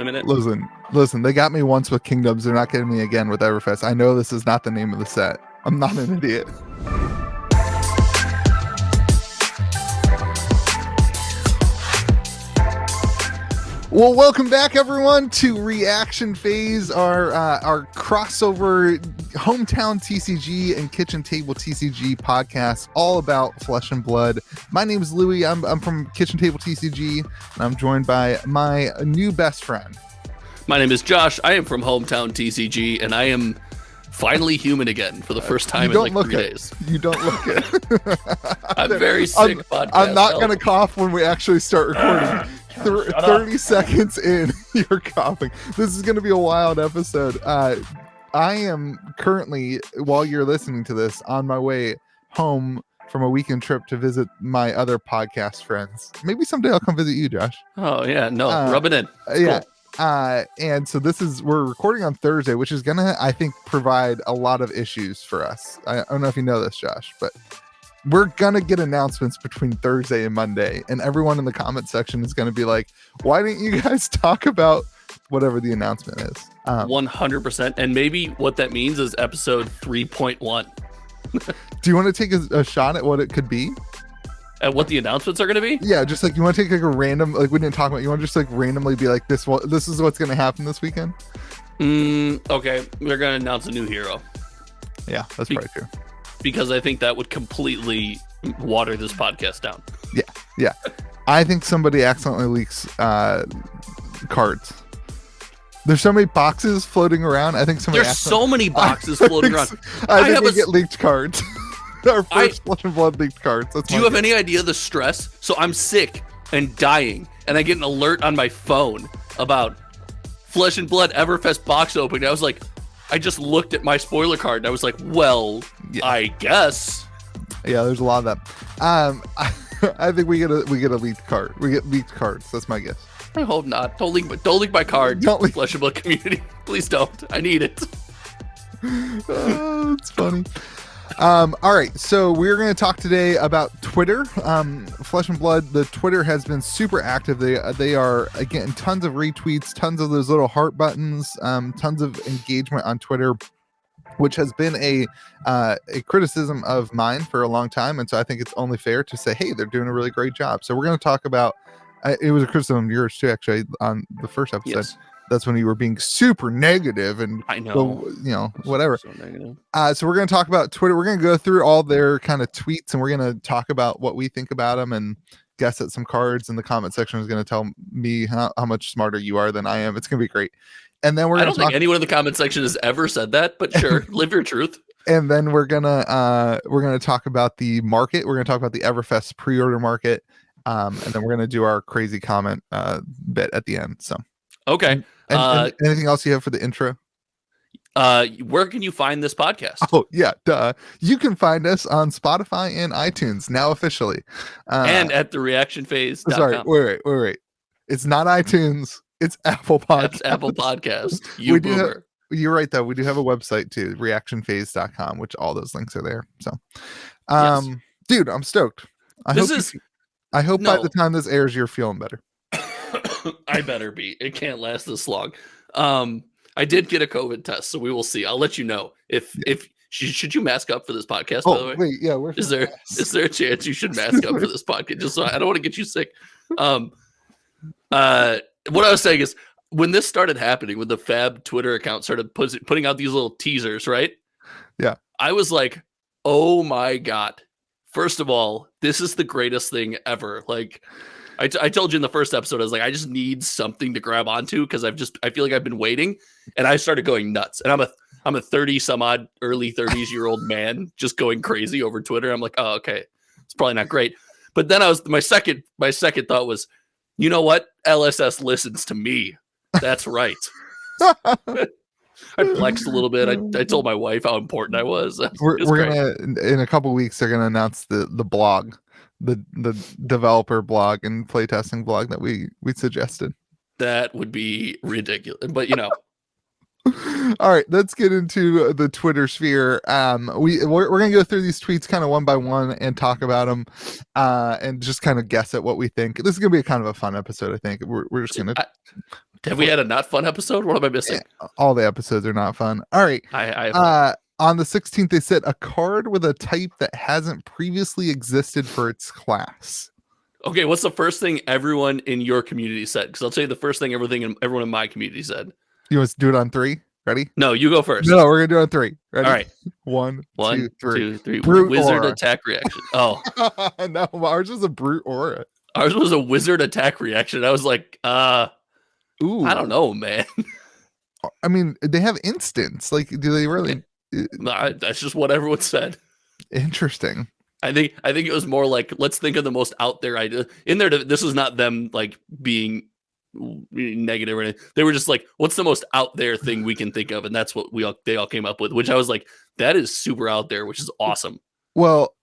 a minute. Listen. They got me once with Kingdoms. They're not getting me again with Everfest. I know this is not the name of the set. I'm not an idiot. Well, welcome back, everyone, to Reaction Phase, our crossover hometown TCG and kitchen table TCG podcast, all about Flesh and Blood. My name is Louie. I'm from Kitchen Table TCG, and I'm joined by my new best friend. My name is Josh. I am from hometown TCG, and I am finally human again for the first time in like 3 days. You don't look it. I'm very sick. I'm not going to cough when we actually start recording. 30 seconds in, you're coughing. This is going to be a wild episode. I am currently, while you're listening to this, on my way home from a weekend trip to visit my other podcast friends. Maybe someday I'll come visit you, Josh. Oh, yeah. No, rub it in. It's yeah. Cool. And so we're recording on Thursday, which is going to, I think, provide a lot of issues for us. I don't know if you know this, Josh, but we're going to get announcements between Thursday and Monday, and everyone in the comment section is going to be like, why didn't you guys talk about whatever the announcement is? 100%. And maybe what that means is episode 3.1. Do you want to take a shot at what it could be? At what the announcements are going to be? Yeah, just like you want to take like a random, like we didn't talk about, you want to just like randomly be like, this is what's going to happen this weekend? Okay, we're going to announce a new hero. Yeah, that's probably true. Because I think that would completely water this podcast down. Yeah. I think somebody accidentally leaks cards. There's so many boxes floating around. I think somebody. There's so many boxes floating around. I think we get leaked cards. Our first Flesh and Blood leaked cards. Do you have any idea the stress? So I'm sick and dying, and I get an alert on my phone about Flesh and Blood Everfest box opening. I was like, I just looked at my spoiler card and I was like, well, yeah. I guess. Yeah, there's a lot of that. I think we get a leaked card. We get leaked cards. That's my guess. I hope not. Don't leak my card. Don't leak. Flesh and Blood community. Please don't. I need it. Oh, it's funny. All right, so we're going to talk today about Twitter. Flesh and Blood, the Twitter has been super active. They are getting tons of retweets, tons of those little heart buttons, tons of engagement on Twitter, which has been a criticism of mine for a long time. And so I think it's only fair to say, hey, they're doing a really great job. So we're going to talk about, it was a criticism of yours too, actually, on the first episode. Yes. That's when you were being super negative and I know, whatever. So negative. So we're going to talk about Twitter. We're going to go through all their kind of tweets, and we're going to talk about what we think about them and guess at some cards. And the comment section is going to tell me how much smarter you are than I am. It's going to be great. And then I don't think anyone in the comment section has ever said that, but sure, live your truth. And then we're gonna talk about the market. We're gonna talk about the Everfest pre-order market, and then we're gonna do our crazy comment bit at the end. So okay. And anything else you have for the intro? Where can you find this podcast? Oh yeah, duh. You can find us on Spotify and iTunes now officially, and at the reactionphase.com. Sorry, wait. It's not iTunes. It's Apple Podcast. That's Apple Podcast. You're right though. We do have a website too, reactionphase.com, which all those links are there. So, yes. Dude, I'm stoked. I hope by the time this airs, you're feeling better. I better be. It can't last this long. I did get a COVID test, so we will see. I'll let you know if should you mask up for this podcast. By the way, wait, yeah. Is there a chance you should mask up for this podcast? Just so I don't want to get you sick. What I was saying is when this started happening, when the Fab Twitter account started putting out these little teasers, right? Yeah, I was like, oh my god! First of all, this is the greatest thing ever. Like. I told you in the first episode, I was like, I just need something to grab onto because I feel like I've been waiting, and I started going nuts. And I'm a 30 some odd early 30s year old man just going crazy over Twitter. I'm like, oh, okay, it's probably not great. But then my second thought was, you know what? LSS listens to me. That's right. I flexed a little bit. I told my wife how important I was. We're gonna in a couple weeks. They're gonna announce the blog. The developer blog and playtesting blog that we suggested. That would be ridiculous, but All right, let's get into the Twitter sphere. We're gonna go through these tweets kind of one by one and talk about them, and just kind of guess at what we think. This is gonna be a kind of a fun episode. I think we're just gonna Have we had a not fun episode? What am I missing? All the episodes are not fun. All right. On the 16th, they said a card with a type that hasn't previously existed for its class. Okay, what's the first thing everyone in your community said? Because I'll tell you the first thing everyone in my community said. You want to do it on 3? Ready? No, you go first. No, we're gonna do it on 3. Ready? All right. 1, 2, 3. 2, 3. Brute wizard aura. attack reaction. Oh. No, ours was a brute aura. Ours was a wizard attack reaction. I was like, Ooh. I don't know, man. I mean, they have instants. Like, do they really? That's just what everyone said. Interesting. I think it was more like, let's think of the most out there idea. In there, this was not them like being negative or anything. They were just like, what's the most out there thing we can think of? And that's what they all came up with, which I was like, that is super out there, which is awesome. Well,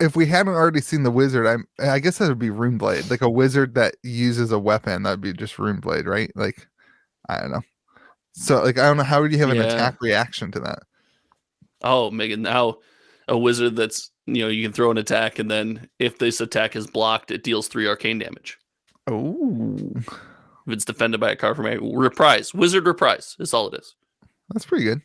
if we hadn't already seen the wizard, I guess that would be Runeblade. Like a wizard that uses a weapon, that'd be just Runeblade, right? Like, I don't know. So, like, I don't know, how would you have an attack reaction to that? Oh, Megan, now a wizard that's, you can throw an attack, and then if this attack is blocked, it deals 3 arcane damage. Oh. If it's defended by a card from a reprise. Wizard reprise is all it is. That's pretty good.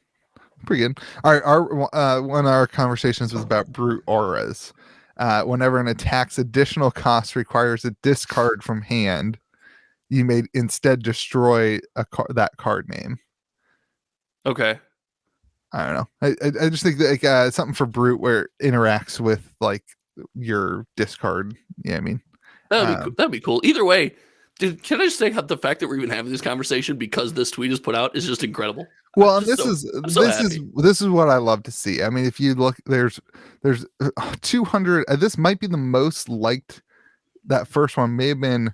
Pretty good. All right, one of our conversations was about brute auras. Whenever an attack's additional cost requires a discard from hand, you may instead destroy that card name. Okay. I don't know. I just think that, like, something for brute where it interacts with like your discard. Yeah, I mean, that'd be cool. Either way, dude, can I just say how the fact that we're even having this conversation because this tweet is put out is just incredible. Well, and this is what I love to see. I mean, if you look, there's 200. This might be the most liked. That first one may have been.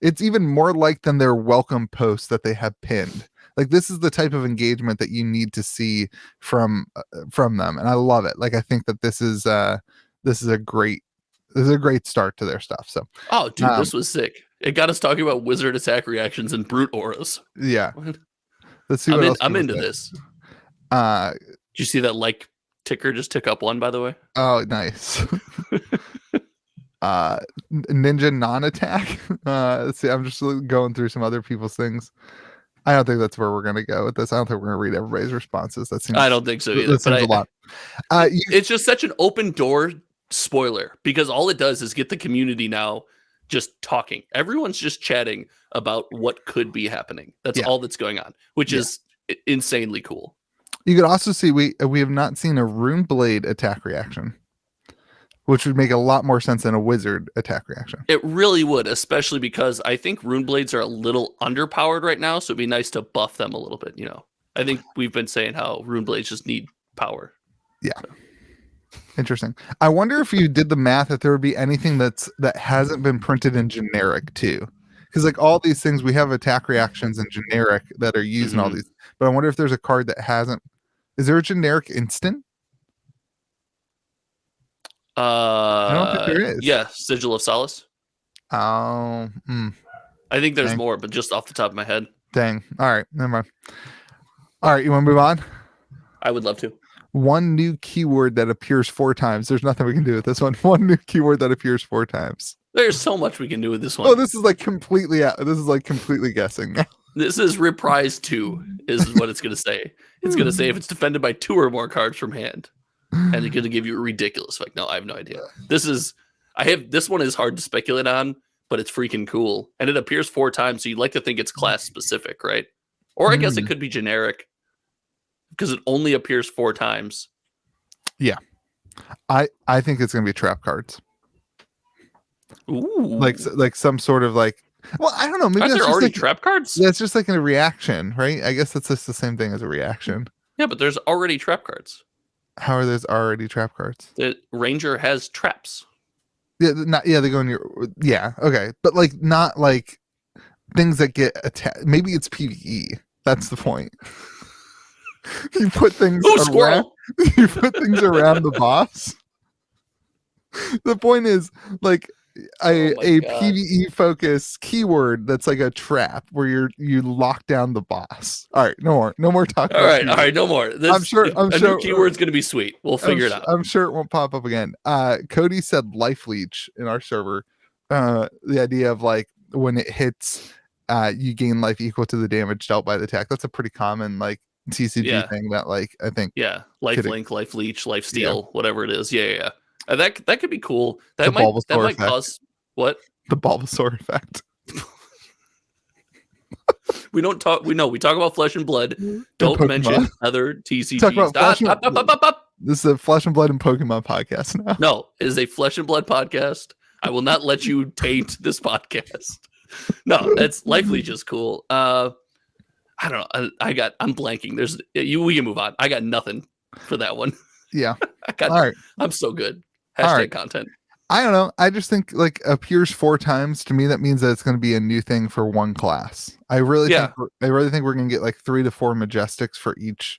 It's even more liked than their welcome post that they have pinned. Like, this is the type of engagement that you need to see from them, and I love it. Like, I think that this is a great start to their stuff. So, oh, dude, this was sick. It got us talking about wizard attack reactions and brute auras. Yeah, let's see. I'm into this. Did you see that like ticker just tick up 1, by the way? Oh, nice. Ninja non-attack. Let's see, I'm just going through some other people's things. I don't think that's where we're gonna go with this. I don't think we're gonna read everybody's responses. I don't think so either. But a lot. It's just such an open door spoiler, because all it does is get the community now just talking. Everyone's just chatting about what could be happening. That's all that's going on, which is insanely cool. You could also see we have not seen a Runeblade attack reaction, which would make a lot more sense than a wizard attack reaction. It really would, especially because I think Runeblades are a little underpowered right now, so it'd be nice to buff them a little bit, I think we've been saying how Runeblades just need power. Yeah. So. Interesting. I wonder if you did the math, if there would be anything that hasn't been printed in generic too. Because like all these things, we have attack reactions in generic that are used in all these. But I wonder if there's a card that hasn't. Is there a generic instant? I don't think there is. Yeah, Sigil of Solace. Oh. I think there's more, but just off the top of my head. Dang. All right. Never mind. All right. You want to move on? I would love to. One new keyword that appears 4 times. There's nothing we can do with this one. One new keyword that appears 4 times. There's so much we can do with this one. Oh, this is like completely guessing. This is reprise 2 is what it's going to say. It's going to say if it's defended by 2 or more cards from hand. And it's going to give you a ridiculous effect. No, I have no idea. This one is hard to speculate on, but it's freaking cool. And it appears 4 times, so you'd like to think it's class specific, right? Or I guess it could be generic, because it only appears 4 times. Yeah. I think it's going to be trap cards. Ooh. Like some sort of like, well, I don't know. Maybe Aren't that's there already like, trap cards? That's just like a reaction, right? I guess that's just the same thing as a reaction. Yeah, but there's already trap cards. How are those already trap cards? The Ranger has traps. Yeah, they go in your. Yeah, okay, but like not like things that get attacked. Maybe it's PvE. That's the point. You put things. Ooh, squirrel! You put things around the boss. The point is like a PvE focused keyword that's like a trap where you lock down the boss. All right, no more talk. All right, no more. I'm sure new keyword's gonna be sweet. We'll figure it out. I'm sure it won't pop up again. Cody said life leech in our server. The idea of like when it hits you gain life equal to the damage dealt by the attack. That's a pretty common like TCG thing that like I think life link, life leech, life steal, Yeah. whatever it is. Yeah. That could be cool. The That might Bulbasaur effect. cause what? The Bulbasaur effect. We talk about Flesh and Blood. Don't Pokemon. mention other TCGs. Talk about This is a Flesh and Blood and Pokemon podcast now. No, it is a Flesh and Blood podcast. I will not let you taint this podcast. No, that's Life Leech is cool. I don't know. I'm blanking. We can move on. I got nothing for that one. Yeah. All right. I'm so good. Hashtag content. I don't know. I just think like appears 4 times to me. That means that it's going to be a new thing for one class. I really think we're going to get like 3 to 4 Majestics for each.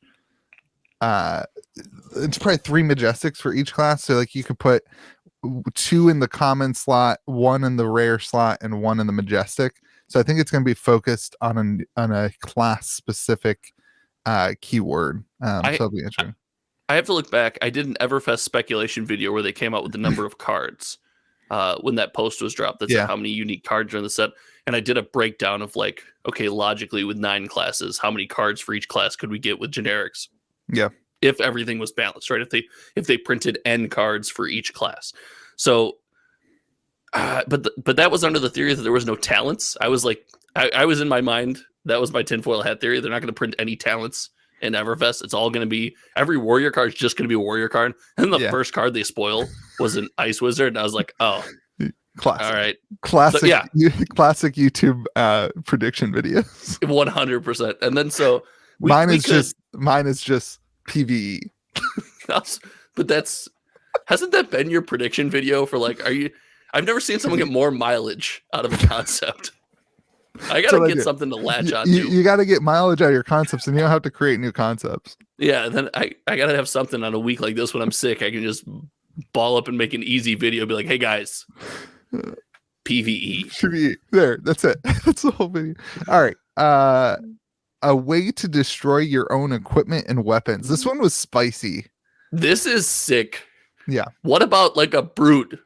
It's probably 3 Majestics for each class. So like you could put 2 in the common slot, 1 in the rare slot, and 1 in the Majestic. So I think it's going to be focused on a class specific keyword. So it'll be interesting. I have to look back. I did an Everfest speculation video where they came out with the number of cards when that post was dropped. That's like how many unique cards are in the set. And I did a breakdown of like, okay, logically with 9 classes, how many cards for each class could we get with generics? Yeah. If everything was balanced, right? If they printed N cards for each class. So, but that was under the theory that there was no talents. I was like, I was in my mind, that was my tinfoil hat theory. They're not going to print any talents in Everfest. It's all going to be, every warrior card is just going to be a warrior card. And the first card they spoil was an ice wizard. And I was like, oh, classic. All right. Classic. So, classic YouTube prediction videos. 100%. And then so mine is just PvE. But hasn't that been your prediction video for like, I've never seen someone get more mileage out of a concept. I gotta get something to latch on to. You gotta get mileage out of your concepts, and you don't have to create new concepts. Yeah, then I gotta have something on a week like this when I'm sick. I can just ball up and make an easy video, be like, hey guys, PvE. There, that's it. That's the whole video. All right. A way to destroy your own equipment and weapons. This one was spicy. This is sick. Yeah. What about like a brute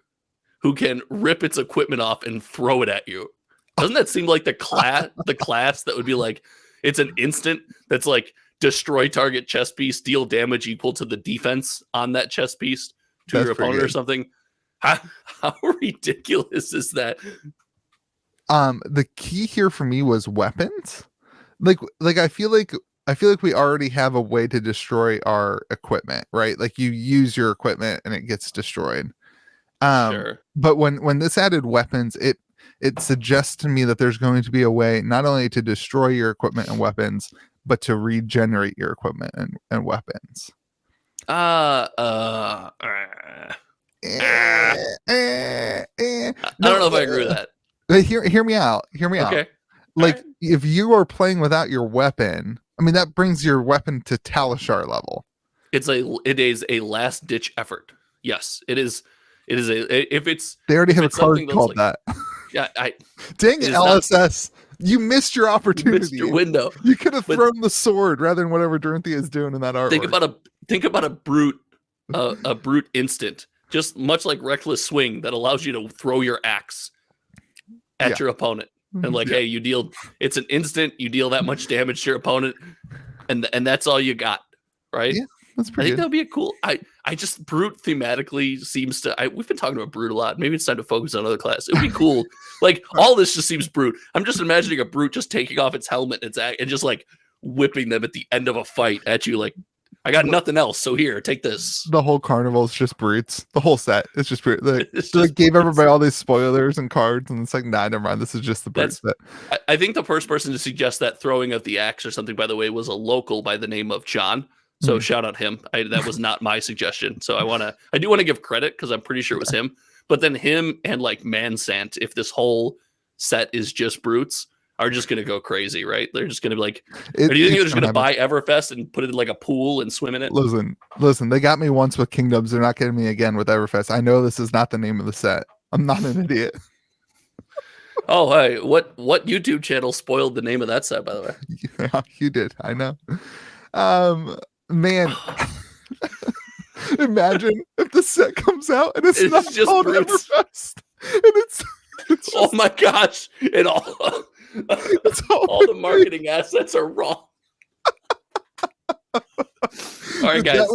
who can rip its equipment off and throw it at you? Doesn't that seem like the class that would be like, it's an instant that's like destroy target chess piece, deal damage equal to the defense on that chess piece to your opponent or something? How ridiculous is that? The key here for me was weapons. Like I feel like we already have a way to destroy our equipment, right? Like you use your equipment and it gets destroyed. Sure. But when this added weapons, it suggests to me that there's going to be a way not only to destroy your equipment and weapons, but to regenerate your equipment and weapons. I don't know if I agree with that. Hear me out. Okay. Like if you are playing without your weapon, I mean that brings your weapon to Talishar level. It is a last ditch effort. Yes, it is. It is they already have a card called that. Yeah, dang it, LSS. You missed your opportunity. You missed your window. You could have thrown the sword rather than whatever Durinthia is doing in that artwork. Think about a brute instant, just much like Reckless Swing, that allows you to throw your axe at your opponent. And like, hey, it's an instant, you deal that much damage to your opponent, and that's all you got, right? Yeah, that's pretty good. That'd be a cool. I just brute thematically seems to. We've been talking about brute a lot. Maybe it's time to focus on other class. It'd be cool. Like all this just seems brute. I'm just imagining a brute just taking off its helmet and just like whipping them at the end of a fight at you. Like, I got nothing else, so here, take this. The whole carnival is just brutes. The whole set, it's just brute. They gave everybody all these spoilers and cards, and it's like, nah, never mind. This is just the brute set. I think the first person to suggest that throwing of the axe or something, by the way, was a local by the name of John. So shout out him. That was not my suggestion. So I do want to give credit because I'm pretty sure it was him. But then him and like Mansant, if this whole set is just brutes, are just going to go crazy, right? They're just going to be like, or do you think they're just going to buy Everfest and put it in like a pool and swim in it? Listen, they got me once with Kingdoms. They're not getting me again with Everfest. I know this is not the name of the set. I'm not an idiot. Oh, hey, what YouTube channel spoiled the name of that set, by the way? Yeah, you did. I know. Man, imagine if the set comes out and it's not just called brutes. Everfest. And it's oh my gosh. All the marketing assets are wrong. All right, guys.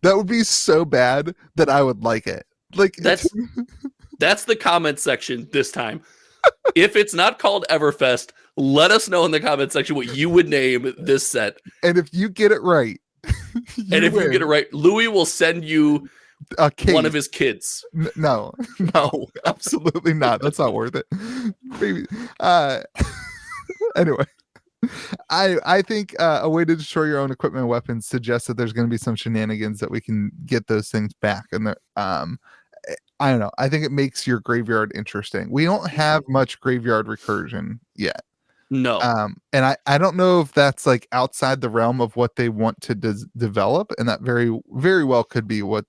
That would be so bad that I would like it. Like that's the comment section this time. If it's not called Everfest, let us know in the comment section what you would name this set. And if you get it right, you get it right, Louis will send you one of his kids. No, absolutely not. That's not worth it. Maybe. Anyway, I think a way to destroy your own equipment and weapons suggests that there's going to be some shenanigans that we can get those things back. And I don't know. I think it makes your graveyard interesting. We don't have much graveyard recursion yet. No. And I don't know if that's like outside the realm of what they want to develop, and that very, very well could be what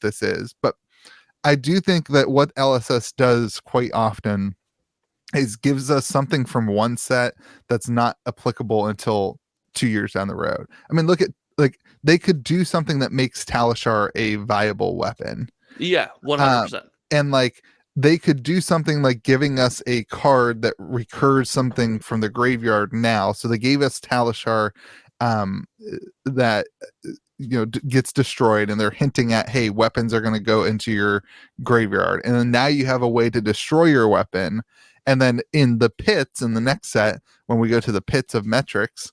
this is. But I do think that what LSS does quite often is gives us something from one set that's not applicable until 2 years down the road. I mean, look at, like, they could do something that makes Talishar a viable weapon. Yeah, 100%. And like they could do something like giving us a card that recurs something from the graveyard now. So they gave us Talishar that gets destroyed, and they're hinting at, hey, weapons are going to go into your graveyard, and then now you have a way to destroy your weapon. And then in the pits, in the next set, when we go to the pits of metrics,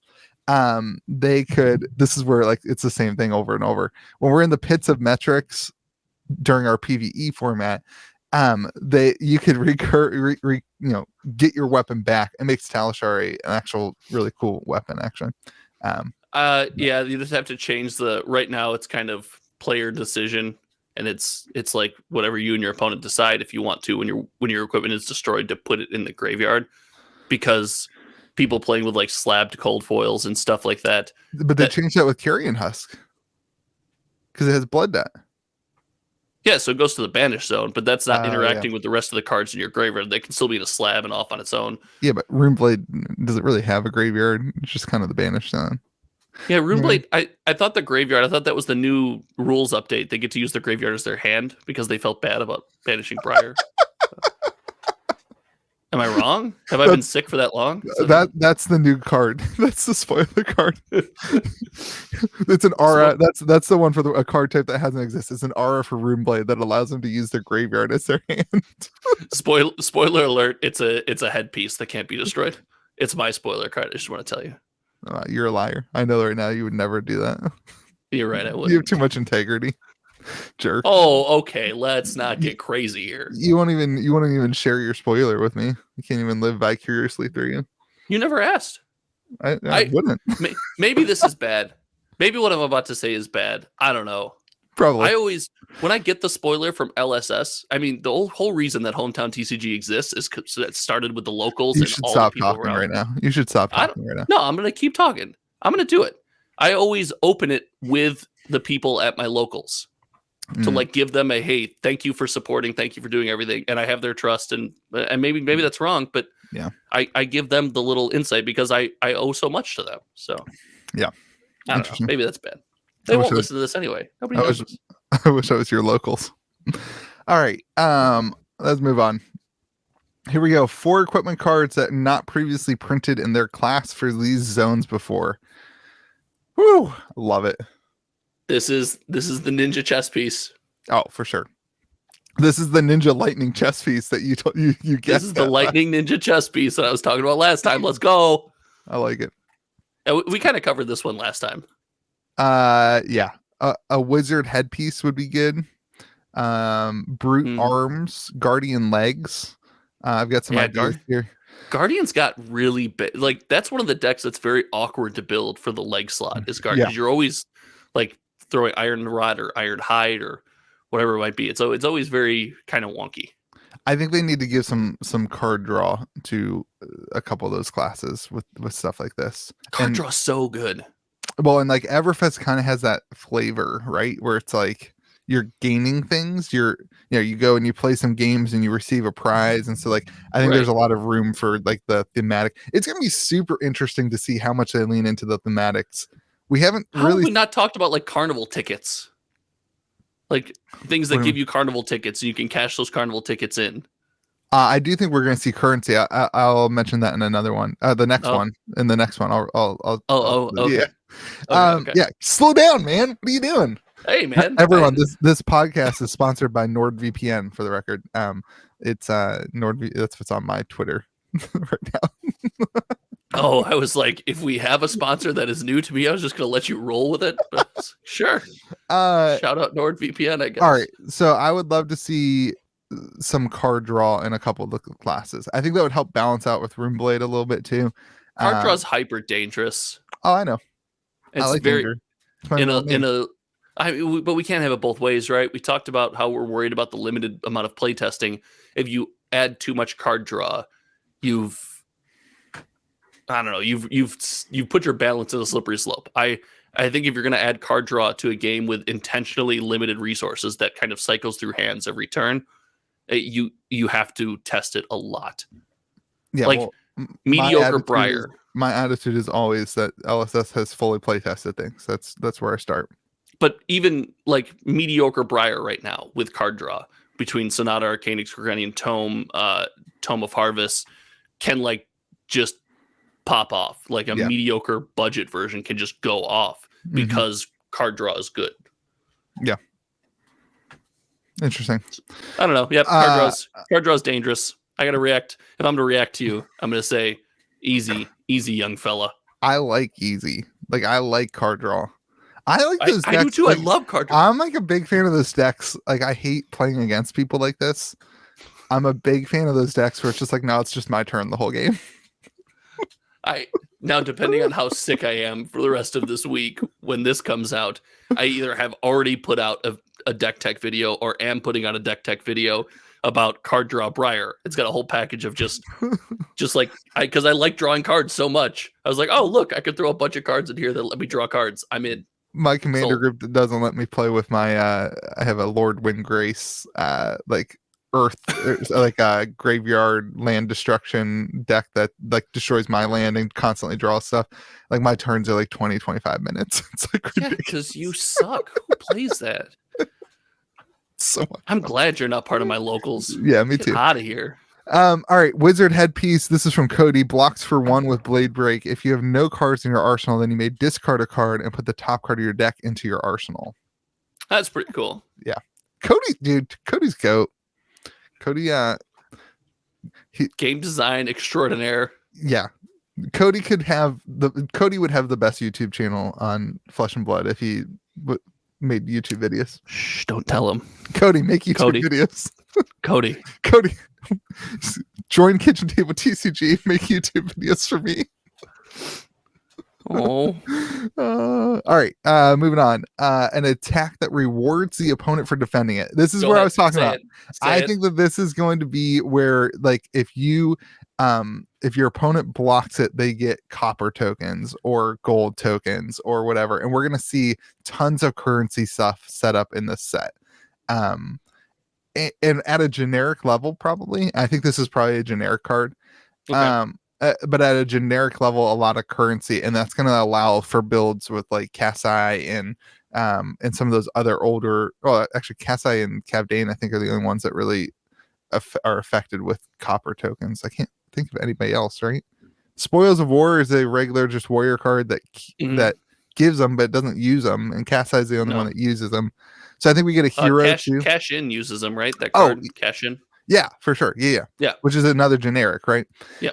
they could, this is where like it's the same thing over and over. When we're in the pits of metrics during our PvE format, you could get your weapon back. It makes Talishar an actual really cool weapon, actually. Yeah, you just have to change right now it's kind of player decision, and it's like whatever you and your opponent decide if you want to, when your equipment is destroyed, to put it in the graveyard, because people playing with like slabbed cold foils and stuff like that. But they changed that with Carrion Husk because it has blood debt. Yeah, so it goes to the banish zone, but that's not interacting with the rest of the cards in your graveyard. They can still be in a slab and off on its own. Yeah, but Runeblade, does it really have a graveyard? It's just kind of the banish zone. Yeah, Runeblade, I thought the graveyard, I thought that was the new rules update. They get to use their graveyard as their hand because they felt bad about banishing Briar. Am I wrong? Have I been sick for that long? That's the new card. That's the spoiler card. It's an aura. That's the one for a card type that hasn't existed. It's an aura for Runeblade that allows them to use their graveyard as their hand. Spoiler alert! It's a headpiece that can't be destroyed. It's my spoiler card. I just want to tell you. You're a liar. I know right now you would never do that. You're right. I would. You have too much integrity. Jerk. Oh, okay. Let's not get crazy here. You won't even share your spoiler with me. You can't even live vicariously through you. You never asked. I wouldn't. Maybe this is bad. Maybe what I'm about to say is bad. I don't know. Probably. When I get the spoiler from LSS, I mean, the whole reason that Hometown TCG exists is because it started with the locals. You should stop talking right now. You should stop talking right now. No, I'm going to keep talking. I'm going to do it. I always open it with the people at my locals to like give them a, hey, thank you for supporting, thank you for doing everything, and I have their trust, and maybe that's wrong, but yeah, I give them the little insight because I owe so much to them. So yeah, I don't know. Maybe that's bad. They won't listen to this anyway. Nobody knows. I wish I was your locals. All right, let's move on. Here we go. 4 equipment cards that not previously printed in their class for these zones before. Woo! Love it. This is the ninja chess piece. Oh, for sure. This is the ninja lightning chess piece that you get. This is the lightning ninja chess piece that I was talking about last time. Let's go. I like it. We kind of covered this one last time. Yeah. A wizard headpiece would be good. Brute arms, guardian legs. I've got some ideas here. Guardian's got really big. Like, that's one of the decks that's very awkward to build for the leg slot. Is Guardian? You're always like throwing Iron Rod or Iron Hide or whatever it might be. It's always very kind of wonky. I think they need to give some card draw to a couple of those classes with stuff like this. Card draw is so good. Well, and like Everfest kind of has that flavor, right? Where it's like you're gaining things. You go and you play some games and you receive a prize. And so like I think there's a lot of room for like the thematic. It's gonna be super interesting to see how much they lean into the thematics. We haven't really have we not talked about like carnival tickets. Like things that give you carnival tickets, so you can cash those carnival tickets in. I do think we're going to see currency. I'll mention that in another one. The next Oh. one. In the next one, Okay. yeah. Okay. Yeah. Slow down, man. What are you doing? Hey, man. Everyone, this podcast is sponsored by NordVPN. For the record, it's NordV. That's what's on my Twitter right now. Oh, I was like, if we have a sponsor that is new to me, I was just gonna let you roll with it. But sure. Shout out NordVPN, I guess. All right. So I would love to see some card draw in a couple of the classes. I think that would help balance out with Runeblade a little bit too. Card draw is hyper dangerous. Oh, I know. It's I like very danger. but we can't have it both ways, right? We talked about how we're worried about the limited amount of playtesting. If you add too much card draw, you've put your balance in a slippery slope. I think if you're going to add card draw to a game with intentionally limited resources that kind of cycles through hands every turn, you have to test it a lot. Yeah, like mediocre Briar. My attitude is always that LSS has fully playtested things. That's where I start. But even like mediocre Briar right now with card draw between Sonata, Arcanic, Scorpion, Tome of Harvest can like just pop off. Like a mediocre budget version can just go off because card draw is good. Yeah. Interesting. I don't know. Yep. Card draw is dangerous. I got to react. If I'm to react to you, I'm going to say easy, young fella. I like easy. Like I like card draw. I like those decks. I do too. Like, I love card draw. I'm like a big fan of those decks. Like I hate playing against people like this. I'm a big fan of those decks where it's just like, no, it's just my turn the whole game. Now, depending on how sick I am for the rest of this week, when this comes out, I either have already put out a deck tech video or am putting out a deck tech video about card draw Briar. It's got a whole package of just like, because I like drawing cards so much. I was like, oh, look, I could throw a bunch of cards in here that let me draw cards. I'm in. My commander group doesn't let me play with my, I have a Lord Windgrace, like Earth, like a graveyard land destruction deck that like destroys my land and constantly draws stuff. Like my turns are like 20-25 minutes. It's like because you suck. Who plays that? So much I'm glad you're not part of my locals. Yeah, me too. Get out of here. All right, Wizard Headpiece. This is from Cody. Blocks for 1 with Blade Break. If you have no cards in your arsenal, then you may discard a card and put the top card of your deck into your arsenal. That's pretty cool. Yeah, Cody's goat. Cody, game design extraordinaire. Yeah, Cody would have the best YouTube channel on Flesh and Blood if he made YouTube videos. Shh, don't tell him. Cody, make YouTube videos. Cody, join Kitchen Table TCG. Make YouTube videos for me. Oh. All right. Moving on. An attack that rewards the opponent for defending it. This is where I was talking about. I think that this is going to be where, like, if your opponent blocks it, they get copper tokens or gold tokens or whatever. And we're going to see tons of currency stuff set up in this set. And at a generic level, probably. I think this is probably a generic card. Okay. But at a generic level, a lot of currency, and that's going to allow for builds with like Kasai and some of those other older. Well, actually, Kasai and Kavdane, I think, are the only ones that really are affected with copper tokens. I can't think of anybody else, right? Spoils of War is a regular just warrior card that gives them but doesn't use them, and Kasai is the only one that uses them. So I think we get a hero too. Cash In uses them, right? That card, Cash In. Yeah, for sure. Yeah. Which is another generic, right? Yeah.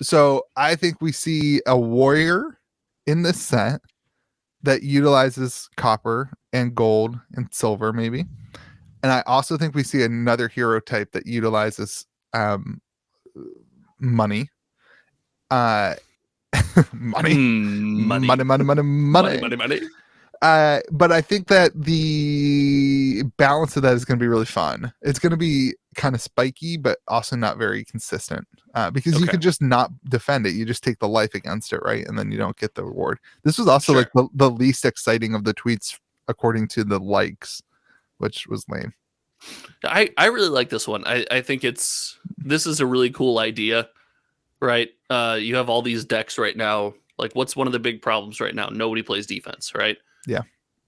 So I think we see a warrior in this set that utilizes copper and gold and silver, maybe. And I also think we see another hero type that utilizes money. Money. But I think that the balance of that is going to be really fun. It's going to be kind of spiky, but also not very consistent because you could just not defend it. You just take the life against it, right? And then you don't get the reward. This was also like the least exciting of the tweets according to the likes, which was lame. I really like this one. I think this is a really cool idea, right? You have all these decks right now. Like, what's one of the big problems right now? Nobody plays defense, right? Yeah.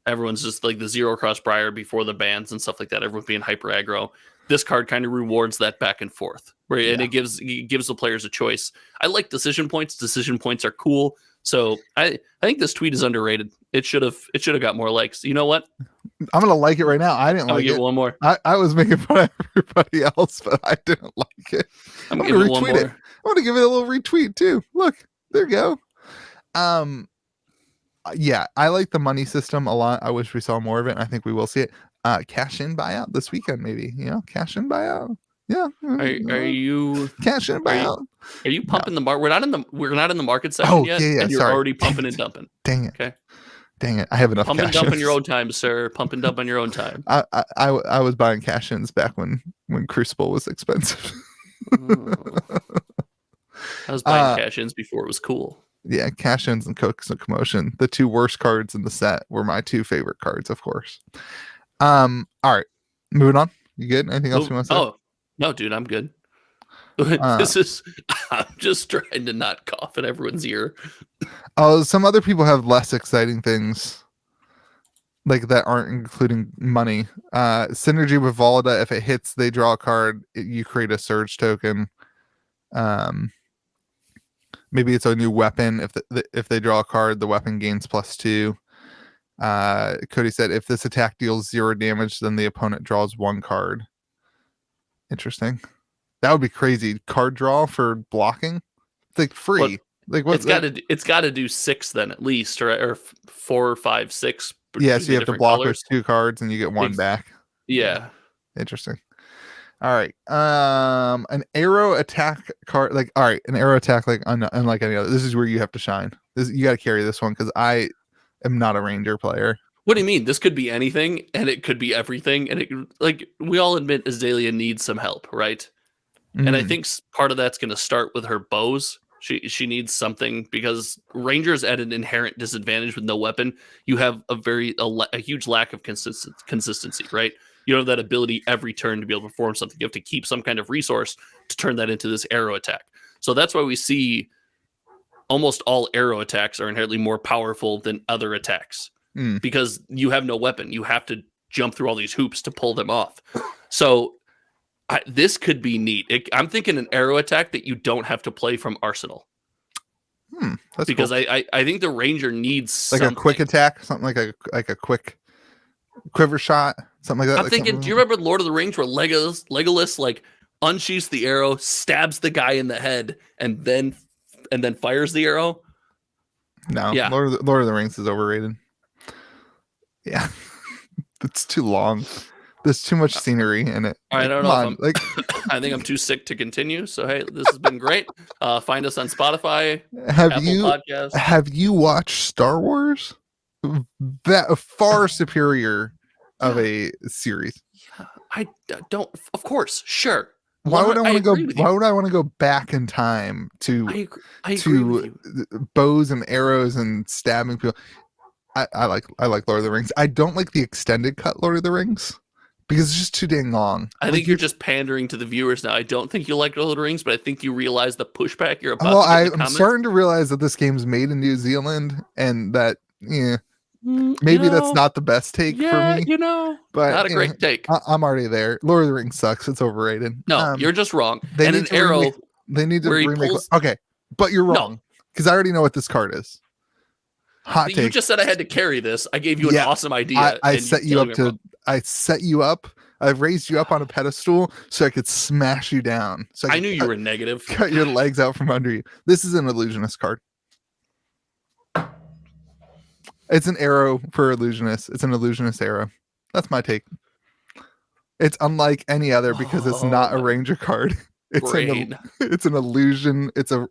Everyone's just like the zero cross Briar before the bans and stuff like that. Everyone's being hyper aggro. This card kind of rewards that back and forth. right? Yeah. And it gives the players a choice. I like decision points. Decision points are cool. So I think this tweet is underrated. It should have got more likes. You know what? I'm gonna like it right now. I didn't I'm gonna like give it. it one more. I was making fun of everybody else, but I didn't like it. I'm gonna gonna give it one retweet it. more. I'm gonna give it a little retweet too. Look, there you go. Yeah, I like the money system a lot. I wish we saw more of it. I think we will see it. Cash in buyout this weekend, maybe. Cash in buyout. Yeah. Are you cash in buyout? Are you pumping the market? We're not in the market section Oh, yet, yeah, and you're sorry. already pumping and dumping. Dang it. Okay. Dang it. I have enough Pump and cash dump on your own time, sir. Pump and dump on your own time. I was buying cash ins back when Crucible was expensive. I was buying cash ins before it was cool. Yeah, cash ins and Cooks of Commotion. The two worst cards in the set were my two favorite cards, of course. All right. Moving on. You good? Anything else you want to say? Oh, no, dude, I'm good. I'm just trying to not cough in everyone's ear. Oh, some other people have less exciting things like that aren't including money. Synergy with Volda, if it hits, they draw a card. You create a surge token. Maybe it's a new weapon. If they draw a card, the weapon gains +2. Cody said if this attack deals 0 damage, then the opponent draws 1 card. Interesting. That would be crazy. Card draw for blocking. It's like free. Like what's it's got to do 6 then at least, or 4, 5, 6. Yeah, so you have to block those 2 cards and you get 1 back. Yeah. Interesting. All right. An arrow attack card, like an arrow attack, like unlike any other. This is where you have to shine. You got to carry this one because I am not a ranger player. What do you mean? This could be anything, and it could be everything, and it like we all admit Azalea needs some help, right? And I think part of that's going to start with her bows. She needs something because rangers at an inherent disadvantage with no weapon. You have a huge lack of consistency, right? You don't have that ability every turn to be able to perform something. You have to keep some kind of resource to turn that into this arrow attack. So that's why we see almost all arrow attacks are inherently more powerful than other attacks because you have no weapon. You have to jump through all these hoops to pull them off. So this could be neat. I'm thinking an arrow attack that you don't have to play from Arsenal. That's because cool. I think the ranger needs like something. A quick attack, something like a quick quiver shot, something like that. I'm thinking, do you remember Lord of the Rings where Legolas like unsheaths the arrow, stabs the guy in the head, and then fires the arrow? No, yeah. Lord of the Rings is overrated. Yeah, it's too long. There's too much scenery in it. I don't know. I think I'm too sick to continue. So hey, this has been great. Find us on Spotify, Apple Podcasts. Have you watched Star Wars? That far superior of a series. I don't. Of course, sure. Why would I want to go? Why would I want to go back in time to bows and arrows and stabbing people? I like Lord of the Rings. I don't like the extended cut Lord of the Rings because it's just too dang long. I think you're just pandering to the viewers now. I don't think you like Lord of the Rings, but I think you realize the pushback you're about to get. I'm starting to realize that this game's made in New Zealand and that maybe that's not the best take for me. But not a great take. I'm already there. Lord of the Rings sucks. It's overrated. No, you're just wrong. They need to remake. Okay, but you're wrong because I already know what this card is. Hot take. You just said I had to carry this. I gave you an awesome idea. I set you up. I've raised you up on a pedestal so I could smash you down. So I knew you were negative. Cut your legs out from under you. This is an illusionist card. It's an arrow for illusionists. It's an illusionist arrow. That's my take. It's unlike any other because it's not a ranger card. It's an illusion. It's a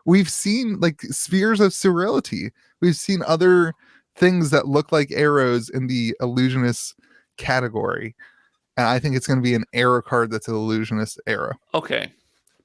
we've seen like spheres of surreality. We've seen other things that look like arrows in the illusionist category. And I think it's going to be an arrow card that's an illusionist arrow. Okay.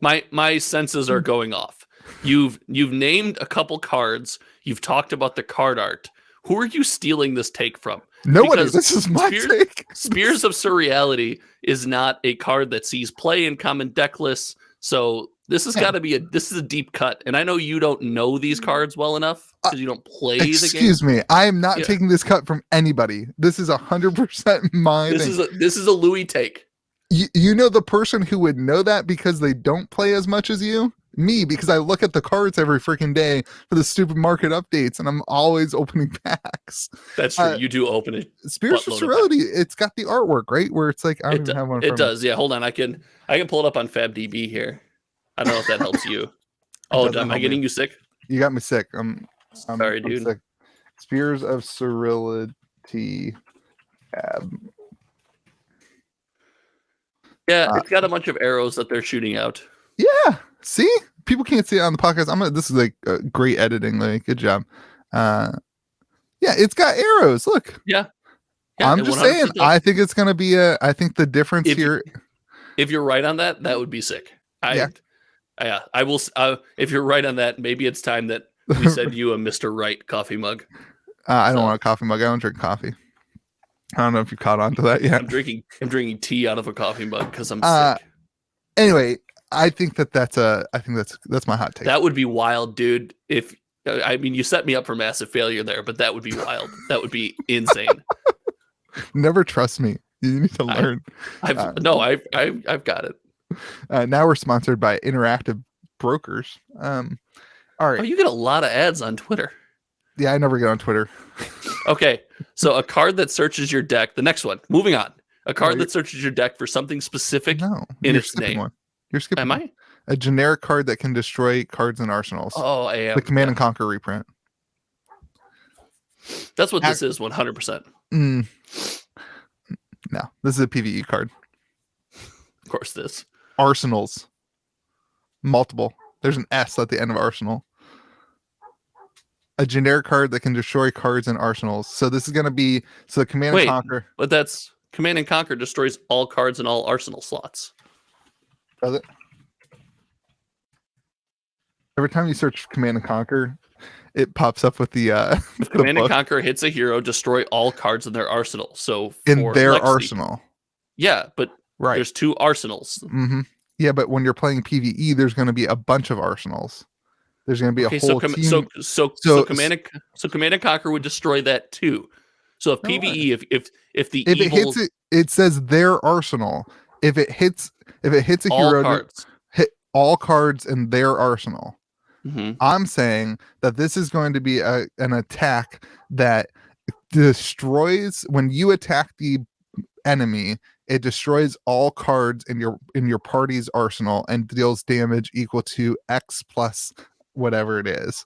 My senses are going off. You've named a couple cards. You've talked about the card art. Who are you stealing this take from? Nobody. This is my take. Spears of Surreality is not a card that sees play in common deck lists. So this has got to be this is a deep cut. And I know you don't know these cards well enough because you don't play the game. Excuse me. I am not taking this cut from anybody. This is 100% mine. This is a Louis take. You know the person who would know that because they don't play as much as you? Me, because I look at the cards every freaking day for the stupid market updates, and I'm always opening packs. That's true. You do open it. Spirits of Sterility, it's got the artwork, right? Where it's like, I don't even have one. It does. Yeah, hold on. I can pull it up on FABTCG here. I don't know if that helps you. Oh, am I getting you sick? You got me sick. I'm sorry, dude. Sick. Spears of Sterility. Yeah, it's got a bunch of arrows that they're shooting out. Yeah. See? People can't see it on the podcast. This is like great editing. Like, good job. Yeah, it's got arrows. Look. Yeah. I'm just saying, I think it's gonna be I think the difference here. If you're right on that, that would be sick. Yeah, I will. If you're right on that, maybe it's time that we send you a Mr. Right coffee mug. I don't want a coffee mug. I don't drink coffee. I don't know if you caught on to that yet. I'm drinking tea out of a coffee mug because I'm sick. Anyway, I think that's my hot take. That would be wild, dude. If I mean, you set me up for massive failure there, but that would be wild. That would be insane. Never trust me. You need to learn. I've got it. Now we're sponsored by Interactive Brokers. All right. Oh, you get a lot of ads on Twitter. Yeah, I never get on Twitter. Okay, so a card that searches your deck. The next one. Moving on. A card that searches your deck for something specific in its name. One. You're skipping. Am I? A generic card that can destroy cards and arsenals. Oh, I am. The Command and Conquer reprint. That's what this is, 100%. No, this is a PvE card. Of course, this. Arsenals. Multiple. There's an S at the end of arsenal. A generic card that can destroy cards and arsenals. So this is going to be Command and Conquer. But that's Command and Conquer destroys all cards and all arsenal slots. Does it? Every time you search Command and Conquer, it pops up with the if Command and Conquer hits a hero, destroy all cards in their arsenal. So in their arsenal. Yeah, but there's 2 arsenals. Mm-hmm. Yeah, but when you're playing PvE, there's going to be a bunch of arsenals. There's going to be a whole team. So Command and Conquer would destroy that too. So if PvE, if it hits it says their arsenal. If it hits a hero, hit all cards in their arsenal. Mm-hmm. I'm saying that this is going to be an attack that destroys when you attack the enemy. It destroys all cards in your party's arsenal and deals damage equal to X plus whatever it is.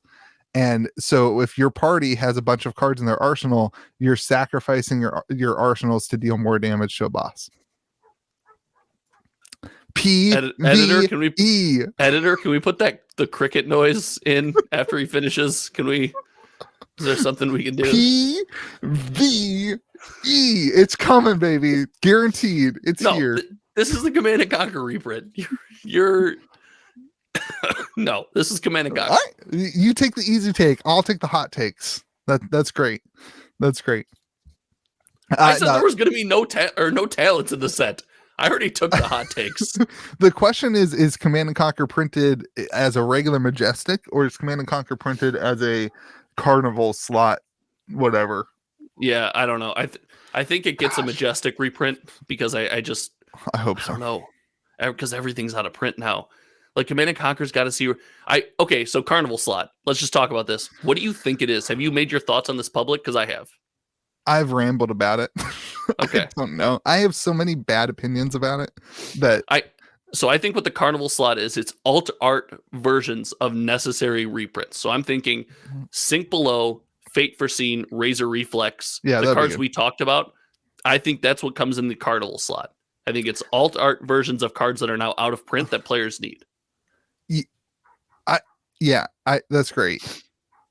And so if your party has a bunch of cards in their arsenal, you're sacrificing your arsenals to deal more damage to a boss. Editor, can we put the cricket noise in after he finishes? Is there something we can do? PvE. It's coming, baby. Guaranteed. It's here. This is the Command and Conquer reprint. You're no, this is Command and Conquer. You take the easy take. I'll take the hot takes. That's great. That's great. I said there was going to be no talents in the set. I already took the hot takes. The question is Command and Conquer printed as a regular Majestic, or is Command and Conquer printed as a Carnival slot, whatever? Yeah, I don't know. I think it gets a Majestic reprint because I hope so. I don't know, because everything's out of print now. Like Command and Conquer's got to see. Okay, so Carnival slot. Let's just talk about this. What do you think it is? Have you made your thoughts on this public? Because I have. I've rambled about it. Okay. I don't know. I have so many bad opinions about it that So I think what the Carnival slot is, it's alt art versions of necessary reprints. So I'm thinking Sink Below, Fate Foreseen, Razor Reflex, the cards we talked about. I think that's what comes in the Carnival slot. I think it's alt art versions of cards that are now out of print that players need. That's great.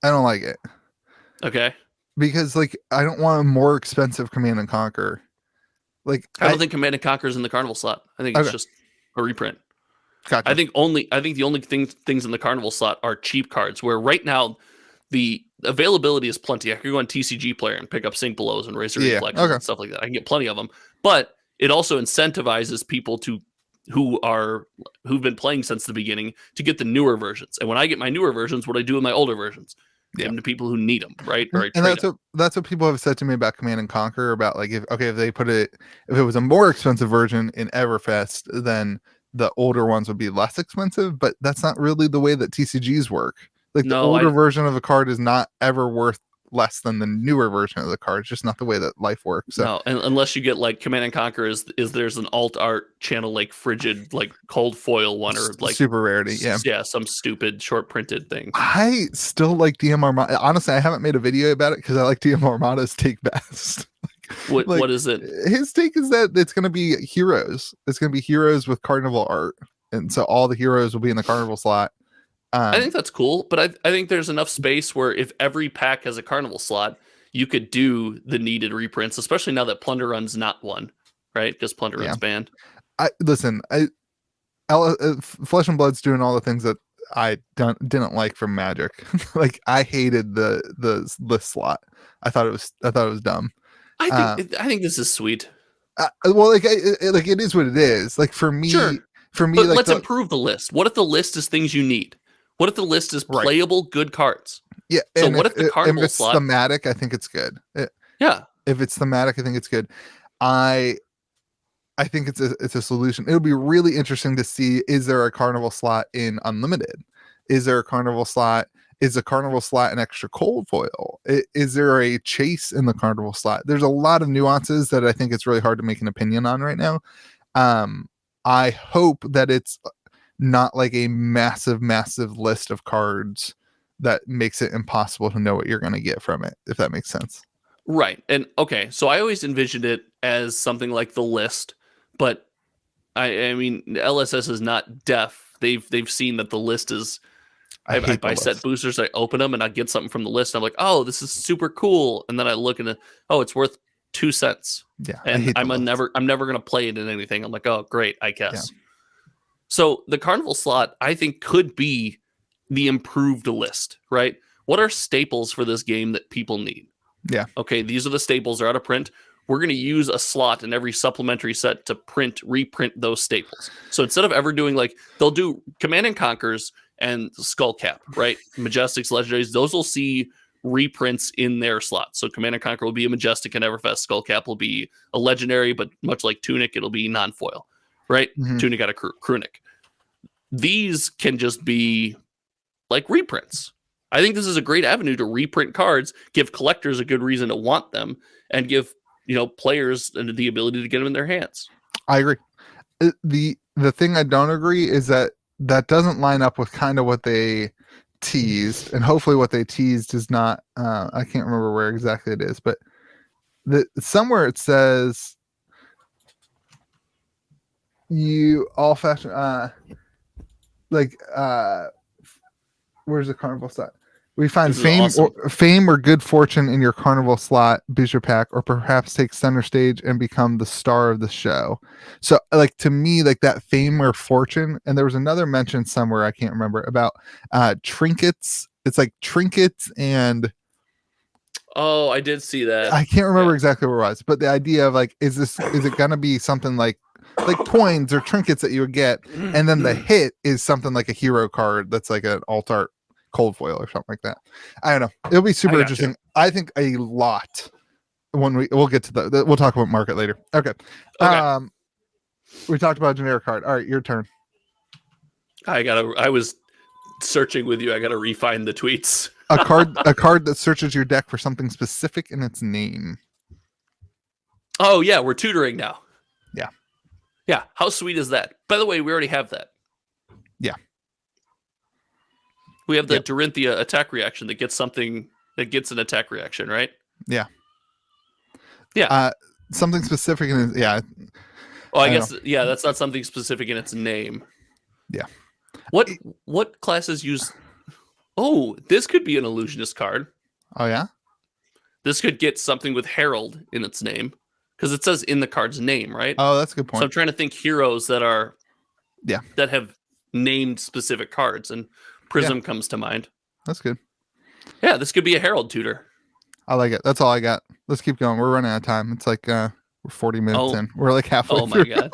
I don't like it. Okay. Because I don't want a more expensive Command and Conquer. I don't think Command and Conquer is in the Carnival slot. I think it's just a reprint. Gotcha. I think the only things in the Carnival slot are cheap cards, where right now the availability is plenty. I could go on TCG Player and pick up Sink Belows and Razor Reflexes and stuff like that. I can get plenty of them, but it also incentivizes people who've been playing since the beginning to get the newer versions. And when I get my newer versions, what I do with my older versions, Give them to people who need them, right? Or I And trade them. that's what people have said to me about Command and Conquer, about like, if they put it, if it was a more expensive version in Everfest, then the older ones would be less expensive, but that's not really the way that TCGs work. Like, the No, older version of a card is not ever worth less than the newer version of the card. It's just not the way that life works. So no, and unless you get like Command and Conquer is there's an alt art channel, like frigid, like cold foil one, or like super rarity. Yeah. some stupid short printed thing. I still like DM Armada. Honestly, I haven't made a video about it because I like DM Armada's take best. What is it? His take is that it's going to be heroes. It's going to be heroes with carnival art, and so all the heroes will be in the carnival slot. I think that's cool, but I think there's enough space where if every pack has a carnival slot, you could do the needed reprints, especially now that Plunder Run's not one, right? Because Plunder Run's banned. Flesh and Blood's doing all the things that I didn't like from Magic. Like, I hated the list slot. I thought it was dumb. I think this is sweet. Well, it is what it is. Like, for me, Sure. but like, let's improve the list. What if the list is things you need? What if the list is playable good cards? Yeah. So what if the carnival if it's slot thematic? I think it's good. Yeah. If it's thematic, I think it's good. I think it's a solution. It'll be really interesting to see, is there a carnival slot in Unlimited? Is there a carnival slot? Is a carnival slot an extra cold foil? Is there a chase in the carnival slot? There's a lot of nuances that I think it's really hard to make an opinion on right now. I hope that it's not like a massive list of cards that makes it impossible to know what you're going to get from it, if that makes sense. Right. And okay, so I always envisioned it as something like the list, but I mean, LSS is not deaf. They've seen that the list is. I set boosters, I open them, and I get something from the list. And I'm like, oh, this is super cool. And then I look and it's worth 2 cents. Yeah, and I'm never gonna play it in anything. I'm like, oh, great, I guess. Yeah. So the carnival slot, I think, could be the improved list, right? What are staples for this game that people need? Yeah. Okay, these are the staples. They're out of print. We're going to use a slot in every supplementary set to reprint those staples. So instead of ever doing they'll do Command and Conquers and Skull Cap, right? Majestics, Legendaries, those will see reprints in their slots. So Command and Conquer will be a Majestic in Everfest. Skull Cap will be a Legendary, but much like Tunic, it'll be non-foil, right? Mm-hmm. Tunic got a Krunic. These can just be like reprints. I think this is a great avenue to reprint cards, give collectors a good reason to want them, and give players the ability to get them in their hands. I agree. The thing I don't agree is that doesn't line up with kind of what they teased, and hopefully what they teased is not. I can't remember where exactly it is, but somewhere it says you all fashion where's the carnival slot? We find fame or good fortune in your carnival slot booster pack, or perhaps take center stage and become the star of the show. So, to me, that fame or fortune, and there was another mention somewhere, I can't remember, about trinkets. It's like trinkets and. Oh, I did see that. I can't remember exactly where it was, but the idea of is it going to be something like coins or trinkets that you would get, and then the hit is something like a hero card that's like an alt art cold foil or something like that. I don't know. It'll be super interesting. You. I think a lot when we'll get to we'll talk about market later. Okay. We talked about generic card. All right, your turn. I was searching with you. I gotta refine the tweets. a card that searches your deck for something specific in its name. Oh yeah, we're tutoring now. Yeah. Yeah. How sweet is that? By the way, we already have that. Yeah. We have the Dorinthia attack reaction that gets an attack reaction, right? Yeah. Yeah. Something specific in it. Yeah. Oh, I guess that's not something specific in its name. Yeah. What classes use? Oh, this could be an illusionist card. Oh yeah. This could get something with Herald in its name, because it says in the card's name, right? Oh, that's a good point. So I'm trying to think heroes that are, that have named specific cards, and Prism comes to mind. That's good. Yeah, this could be a Herald tutor. I like it. That's all I got. Let's keep going. We're running out of time. It's we're 40 minutes in. We're halfway through. Oh my god.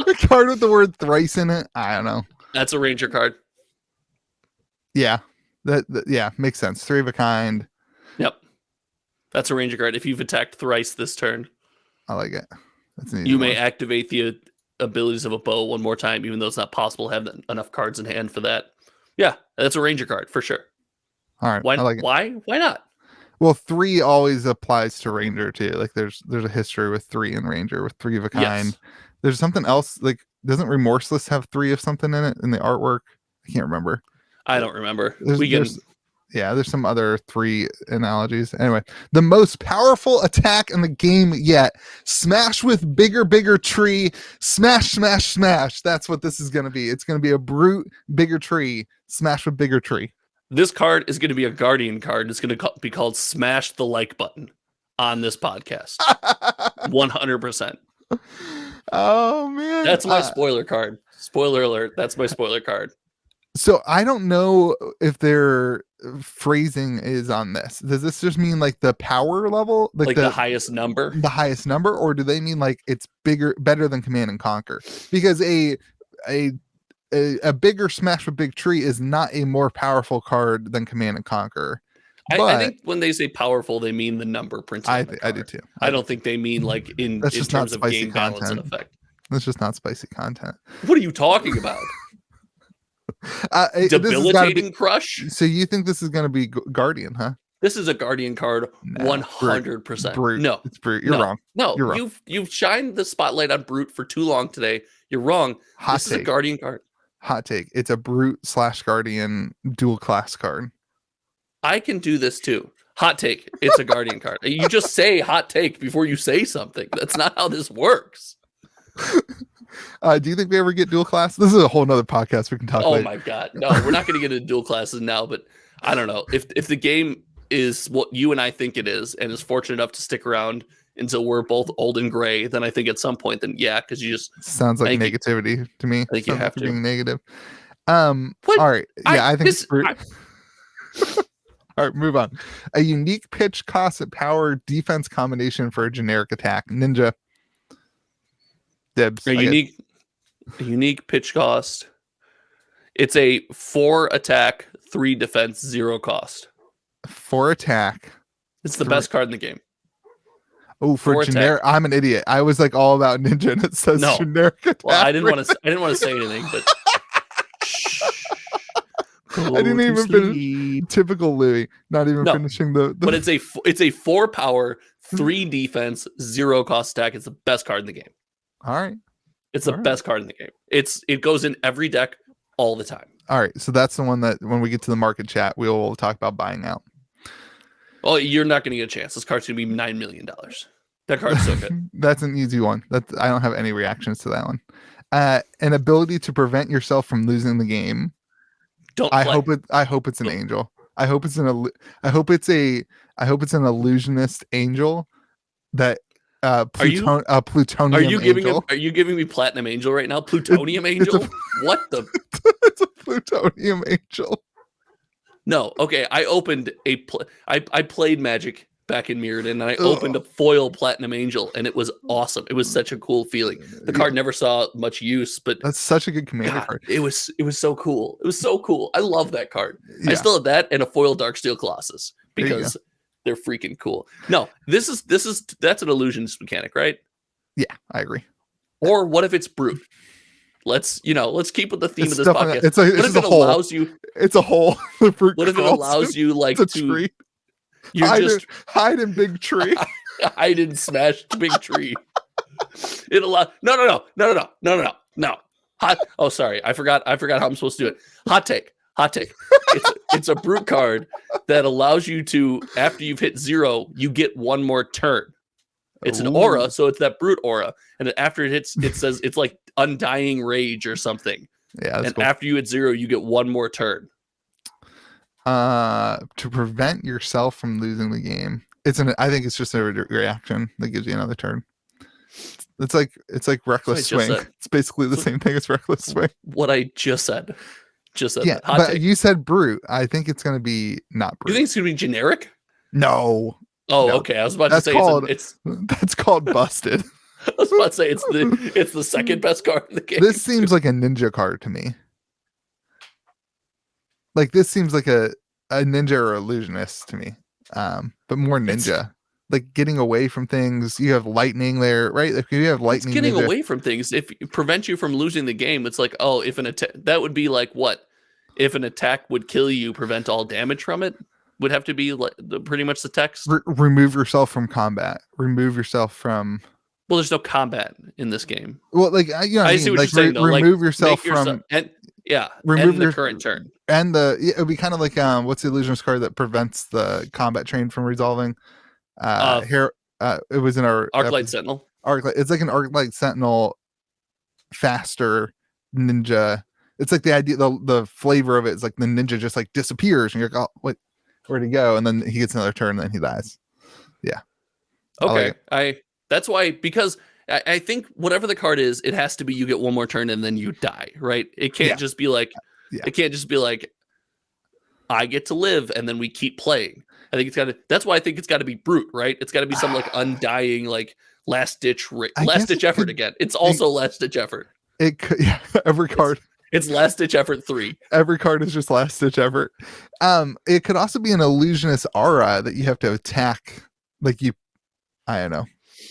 A card with the word thrice in it. I don't know. That's a Ranger card. Yeah. Yeah, makes sense. 3 of a kind. Yep. That's a ranger card. If you've attacked thrice this turn, I like it. That's an easy you may one. activate the abilities of a bow one more time, even though it's not possible to have enough cards in hand for that. Yeah, that's a ranger card for sure. All right. Why? I like it. Why not? Well, 3 always applies to ranger too. Like there's a history with 3 in ranger with 3 of a kind. Yes. There's something else, like doesn't Remorseless have 3 of something in it in the artwork? I can't remember. I don't remember. There's some other 3 analogies. Anyway, the most powerful attack in the game yet. Smash with bigger tree. Smash, smash, smash. That's what this is going to be. It's going to be a brute, bigger tree. Smash with bigger tree. This card is going to be a guardian card. It's going to be called Smash the Like Button on this podcast. 100%. Oh, man. That's my spoiler card. Spoiler alert. That's my spoiler card. So I don't know if their phrasing is on this. Does this just mean like the power level? Like the highest number? The highest number? Or do they mean like it's better than Command and Conquer? Because a bigger Smash with Big Tree is not a more powerful card than Command and Conquer. I think when they say powerful, they mean the number printed. I do too. I don't think they mean like in terms of game balance and effect. That's just not spicy content. What are you talking about? Debilitating crush. So you think this is going to be Guardian, huh? This is a Guardian card, 100%. Brute. No, it's Brute. You're wrong. No, you're wrong. You've shined the spotlight on Brute for too long today. You're wrong. This is a Guardian card. Hot take. It's a Brute / Guardian dual class card. I can do this too. Hot take. It's a Guardian card. You just say hot take before you say something. That's not how this works. Do you think we ever get dual class? This is a whole nother podcast we can talk about. Oh my god. No, we're not going to get into dual classes now, but I don't know. If the game is what you and I think it is and is fortunate enough to stick around until we're both old and gray, then I think at some point, then yeah, because you just sounds like negativity to me. I think you have to being negative. All right. Yeah, I think it's all right, move on. A unique pitch, cost, and power defense combination for a generic attack. Ninja. Dibs. A unique pitch cost. It's a 4 attack, 3 defense, 0 cost. 4 attack. It's the best card in the game. Oh, for generic, I'm an idiot. I was like all about ninja, and it says generic attack. Well, I didn't want to say anything, but I didn't even finish. Typical Louis, not even finishing the. But it's a 4 power, 3 defense, 0 cost stack. It's the best card in the game. All right, it's the best card in the game. It goes in every deck all the time. All right, so that's the one that when we get to the market chat, we will talk about buying out. Well, you're not going to get a chance. This card's going to be $9 million. That card's so good. That's an easy one. I don't have any reactions to that one. An ability to prevent yourself from losing the game. I hope it's an angel. I hope it's an illusionist angel that plutonium. Are you giving me platinum angel right now? Plutonium angel? What the? It's a plutonium angel. No, okay. I opened I played Magic back in Mirrodin, and I opened a foil platinum angel, and it was awesome. It was such a cool feeling. The card never saw much use, but that's such a good commander card. It was so cool. It was so cool. I love that card. Yeah. I still have that and a foil Darksteel Colossus because they're freaking cool. No, that's an illusionist mechanic, right? Yeah, I agree. Or what if it's Brute? Let's keep with the theme of this podcast. It's a hole. What if it allows you like to tree? Hide in big tree. Hide in smashed big tree. It allows no. Oh, sorry. I forgot how I'm supposed to do it. Hot take. It's a Brute card that allows you to, after you've hit 0, you get 1 more turn. It's an aura, so it's that Brute aura. And after it hits, it says it's like Undying Rage or something. Yeah, that's and cool. After you hit 0, you get 1 more turn. To prevent yourself from losing the game. I think it's just a reaction that gives you another turn. It's like Reckless Swing. It's basically the same thing as Reckless Swing. What I just said. Yeah, but you said Brute. I think it's going to be not Brute. You think it's going to be generic? No. Oh, no. Okay. I was about to say that's called busted. I was about to say it's the second best card in the game. This seems like a ninja card to me. Like this seems like a a ninja or illusionist to me, but more ninja. Like getting away from things. You have lightning there, right? If you have lightning, it's getting ninja, away from things. If it prevents you from losing the game, it's like, oh, if an attack, that would be like what? If an attack would kill you, prevent all damage from it, would have to be like pretty much the text. remove yourself from combat. Remove yourself from. Well, there's no combat in this game. Well, like you know, I see what like you're saying though. remove Like, yourself from. and yeah, remove end the current turn. And it would be kind of like what's the illusionist card that prevents the combat train from resolving? Here, it was in our Arclight Sentinel. It's like an Arclight Sentinel, faster ninja. It's like the idea, the flavor of it is like the ninja just like disappears, and you're like, oh, wait, where'd he go? And then he gets another turn, and then he dies. Yeah. Okay, that's why, because I think whatever the card is, it has to be you get one more turn and then you die, right? It can't just be like, it can't just be like, I get to live and then we keep playing. I think it's got to. That's why I think it's got to be brute, right? It's got to be some like undying, like last ditch effort again. It's also last ditch effort. It could, yeah, every card. It's last ditch effort 3. Every card is just last ditch effort. It could also be an illusionist aura that you have to attack. Like I don't know.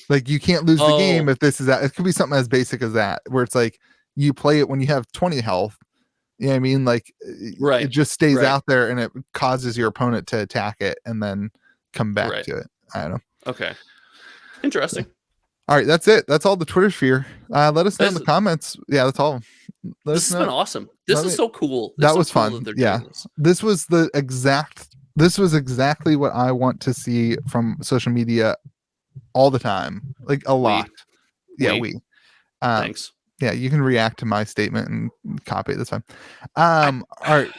Like you can't lose the game if this is that. It could be something as basic as that, where it's like you play it when you have 20 health. You know what I mean? Like it just stays out there and it causes your opponent to attack it and then come back to it. I don't know. Okay. Interesting. All right, that's it. That's all the Twitter sphere. Let us know in the comments. Yeah, that's all. This has been awesome. This is so cool. That was fun. Yeah. This was exactly what I want to see from social media all the time. Like a lot. Thanks. Yeah, you can react to my statement and copy it. That's fine. All right,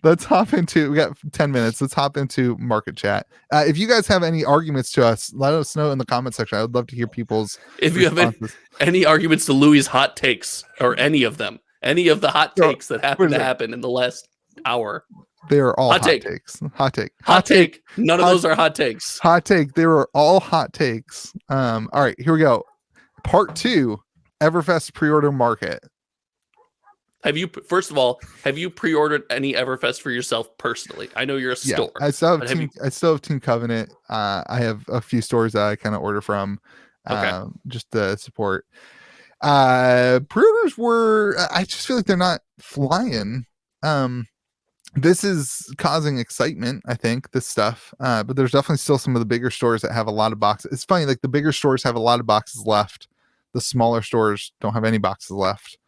let's hop into. We got 10 minutes. Let's hop into market chat. If you guys have any arguments to us, let us know in the comment section. I would love to hear people's. If you have any arguments to Louis' hot takes or any of them, any of the hot takes that happen to happen in the last hour, they are all hot takes. Hot take. None of those are hot takes. Hot take. They were all hot takes. All right, here we go. Part 2. Everfest pre-order market. First of all, have you pre-ordered any Everfest for yourself personally? I know you're a store. I still have Team Covenant. I have a few stores that I kind of order from, just to support. Pre-orders I just feel like they're not flying. This is causing excitement, I think, this stuff. But there's definitely still some of the bigger stores that have a lot of boxes. It's funny, like the bigger stores have a lot of boxes left. The smaller stores don't have any boxes left.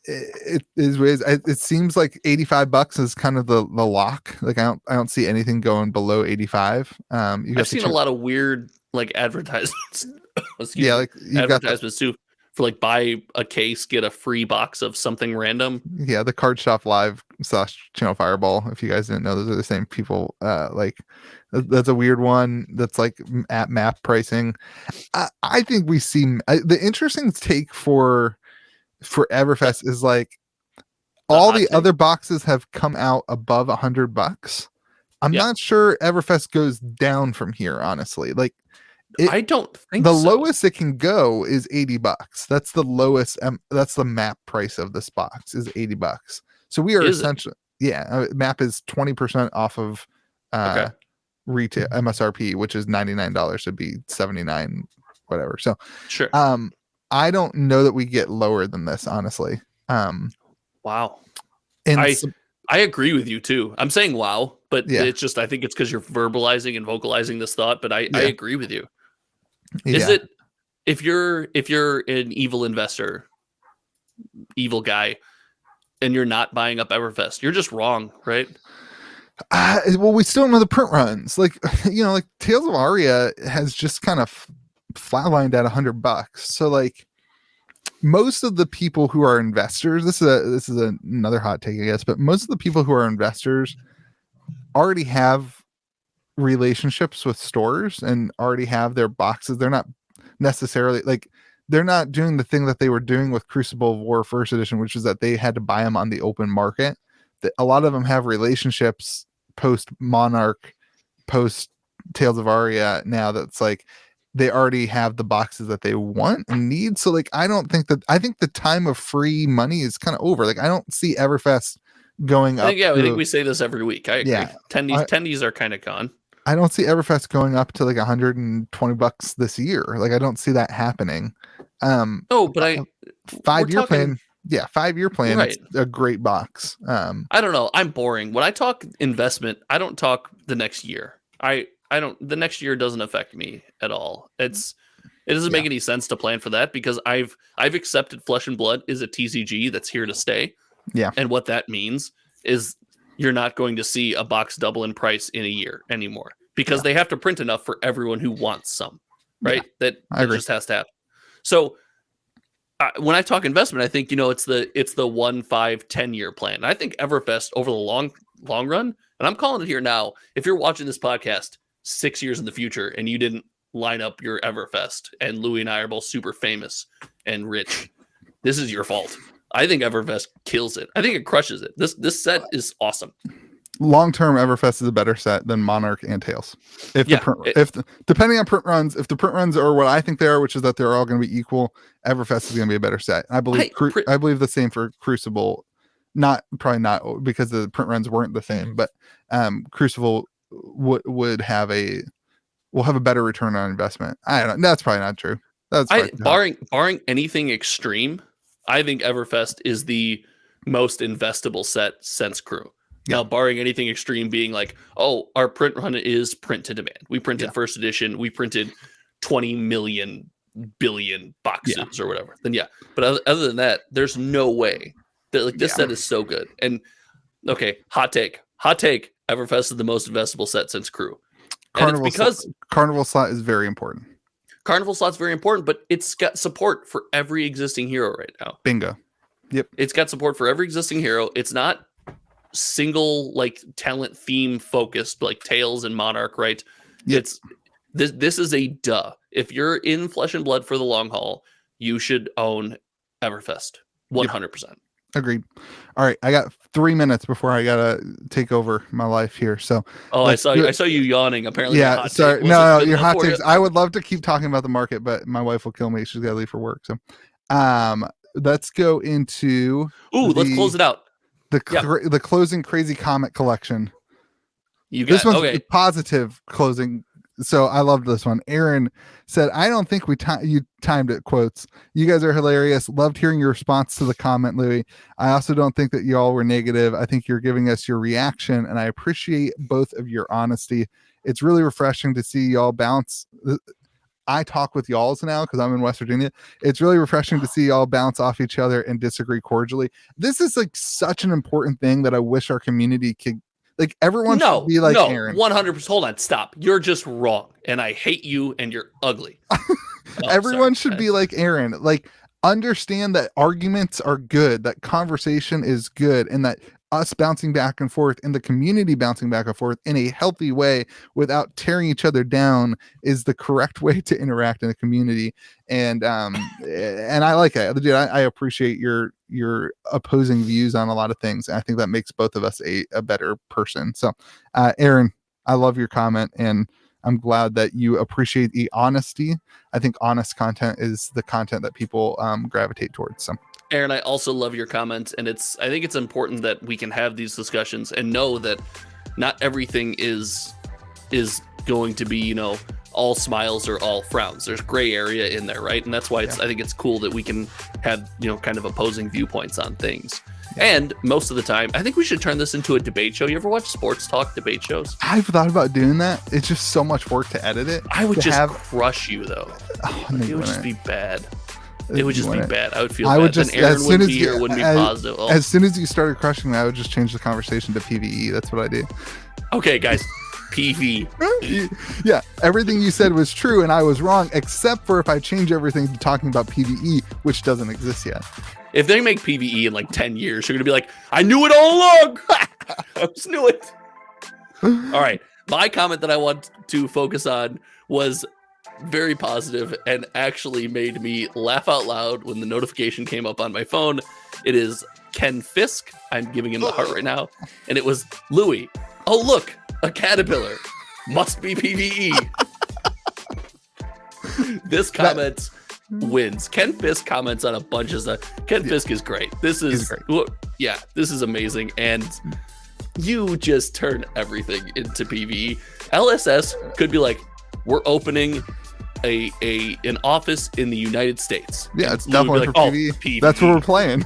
It seems like $85 is kind of the lock. Like I don't see anything going below 85. I've seen a lot of weird like advertisements. Like advertisements too, for like buy a case, get a free box of something random. Yeah, the Card Shop Live / Channel Fireball. If you guys didn't know, those are the same people. Like that's a weird one. That's like at map pricing. I think we see the interesting take for Everfest is like all the other boxes have come out above $100. I'm not sure Everfest goes down from here, honestly. Like I don't think the lowest it can go is $80. That's the lowest. That's the map price of this box is $80. So we are essentially map is 20% off of retail MSRP, which is $99. Should be $79, whatever. So sure. I don't know that we get lower than this, honestly. Wow. And I agree with you too. I'm saying wow, but it's just I think it's because you're verbalizing and vocalizing this thought. But I agree with you. Is it if you're an evil investor, evil guy, and you're not buying up Everfest, you're just wrong, right? Well, we still don't know the print runs. Like like Tales of Aria has just kind of flatlined at $100. So like most of the people who are investors, this is another hot take, I guess, but most of the people who are investors already have relationships with stores and already have their boxes. They're not necessarily like they're not doing the thing that they were doing with Crucible of War First Edition, which is that they had to buy them on the open market. A lot of them have relationships post Monarch, post Tales of Aria now that's like they already have the boxes that they want and need. So like I think the time of free money is kind of over. Like I don't see Everfest going up. I think we say this every week. I agree. Yeah, Tendies are kind of gone. I don't see Everfest going up to like $120 this year. Like I don't see that happening. Oh, but 5-year plan. Yeah, 5-year plan. Right. It's a great box. I don't know. I'm boring. When I talk investment, I don't talk the next year. I don't. The next year doesn't affect me at all. It doesn't make any sense to plan for that because I've accepted Flesh and Blood is a TCG that's here to stay. Yeah. And what that means is you're not going to see a box double in price in a year anymore because they have to print enough for everyone who wants some, right? Yeah, that just has to happen. So when I talk investment, I think, it's the 1, 5, 10-year plan. I think Everfest over the long run, and I'm calling it here now, if you're watching this podcast 6 years in the future and you didn't line up your Everfest and Louis and I are both super famous and rich, this is your fault. I think Everfest kills it. I think it crushes it. This set is awesome. Long-term Everfest is a better set than Monarch and Tails. Depending on print runs, if the print runs are what I think they are, which is that they're all going to be equal, Everfest is going to be a better set. I believe I believe the same for Crucible. Probably not because the print runs weren't the same, but Crucible will have a better return on investment. I don't know. That's probably not true. Barring anything extreme, I think Everfest is the most investable set since Crew. Now, barring anything extreme being like, oh, our print run is print to demand. We printed first edition. We printed 20 million billion boxes or whatever. Then but other than that, there's no way that this set is so good. And okay, hot take. Everfest is the most investable set since Crew. Carnival slot is very important. Carnival slot's very important, but it's got support for every existing hero right now. Bingo. Yep. It's got support for every existing hero. It's not single like talent theme focused like Tails and Monarch, right? Yep. This is a duh. If you're in Flesh and Blood for the long haul, you should own Everfest 100%. Yep. Agreed. All right, I got 3 minutes before I gotta take over my life here. So, I saw you yawning. Apparently, yeah. Sorry, no, your hot takes. I would love to keep talking about the market, but my wife will kill me. She's got to leave for work. So, let's go into. Let's close it out. The closing crazy comic collection. This one's positive closing. So I loved this one. Aaron said, I don't think you timed it, quotes. You guys are hilarious. Loved hearing your response to the comment, Louis. I also don't think that y'all were negative. I think you're giving us your reaction, and I appreciate both of your honesty. It's really refreshing to see y'all bounce. I talk with y'alls now because I'm in West Virginia. It's really refreshing to see y'all bounce off each other and disagree cordially. This is like such an important thing that I wish our community could. Like everyone should be like Aaron. 100%. Hold on, stop. You're just wrong, and I hate you, and you're ugly. Everyone should be like Aaron. Like understand that arguments are good, that conversation is good, and that us bouncing back and forth and the community bouncing back and forth in a healthy way without tearing each other down is the correct way to interact in a community. And I like it. Dude, I appreciate your opposing views on a lot of things. I think that makes both of us a better person. So Aaron, I love your comment, and I'm glad that you appreciate the honesty. I think honest content is the content that people gravitate towards. So Aaron, I also love your comments, and I think it's important that we can have these discussions and know that not everything is going to be, all smiles or all frowns. There's gray area in there, right? And that's why I think it's cool that we can have, kind of opposing viewpoints on things. And most of the time, I think we should turn this into a debate show. You ever watch sports talk debate shows? I've thought about doing that. It's just so much work to edit it. I would crush you, though. It would just be bad. It would just be bad. I would feel bad. Then Aaron wouldn't be here, wouldn't be positive. Oh. As soon as you started crushing me, I would just change the conversation to PvE. That's what I do. Okay, guys. PV. Yeah, everything you said was true, and I was wrong, except for if I change everything to talking about PvE, which doesn't exist yet. If they make PvE in like 10 years, you're going to be like, I knew it all along. I just knew it. All right. My comment that I want to focus on was very positive and actually made me laugh out loud when the notification came up on my phone. It is Ken Fisk. I'm giving him the heart right now. And it was Louis. Oh, look, a caterpillar. Must be PvE. This comment wins. Ken Fisk comments on a bunch of stuff. Ken Fisk is great. This is great. yeah, this is amazing. And you just turn everything into PvE. LSS could be like, we're opening an office in the United States. Yeah, it's And Lou would definitely be for like, PvE. PvE. That's what we're playing.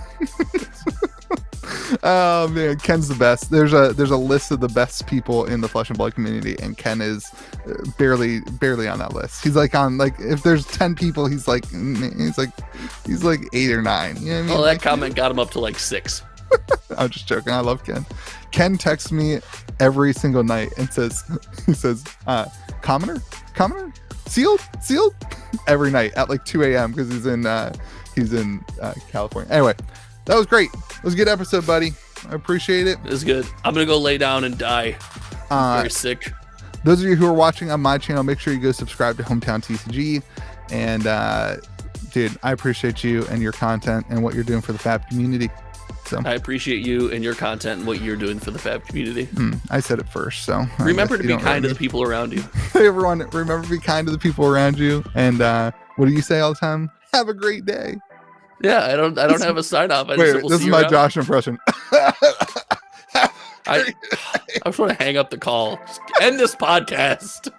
Oh man, Ken's the best. There's a list of the best people in the Flesh and Blood community, and Ken is barely on that list. He's like on, like, if there's 10 people, he's like 8 or 9. You know what I mean? Well, that comment got him up to like 6. I'm just joking. I love Ken. Ken texts me every single night and says, commoner, sealed, every night at like 2 a.m. because he's in California. Anyway, that was great. It was a good episode, buddy. I appreciate it. It was good. I'm gonna go lay down and die. I'm very sick. Those of you who are watching on my channel, make sure you go subscribe to Hometown TCG. And dude, I appreciate you and your content and what you're doing for the Fab community. So I appreciate you and your content and what you're doing for the Fab community. I said it first, so Remember to be kind to the people around you. Hey everyone, remember to be kind to the people around you. And what do you say all the time? Have a great day. Yeah, I don't have a sign off. Wait, this is my Josh impression. I just want to hang up the call. Just end this podcast.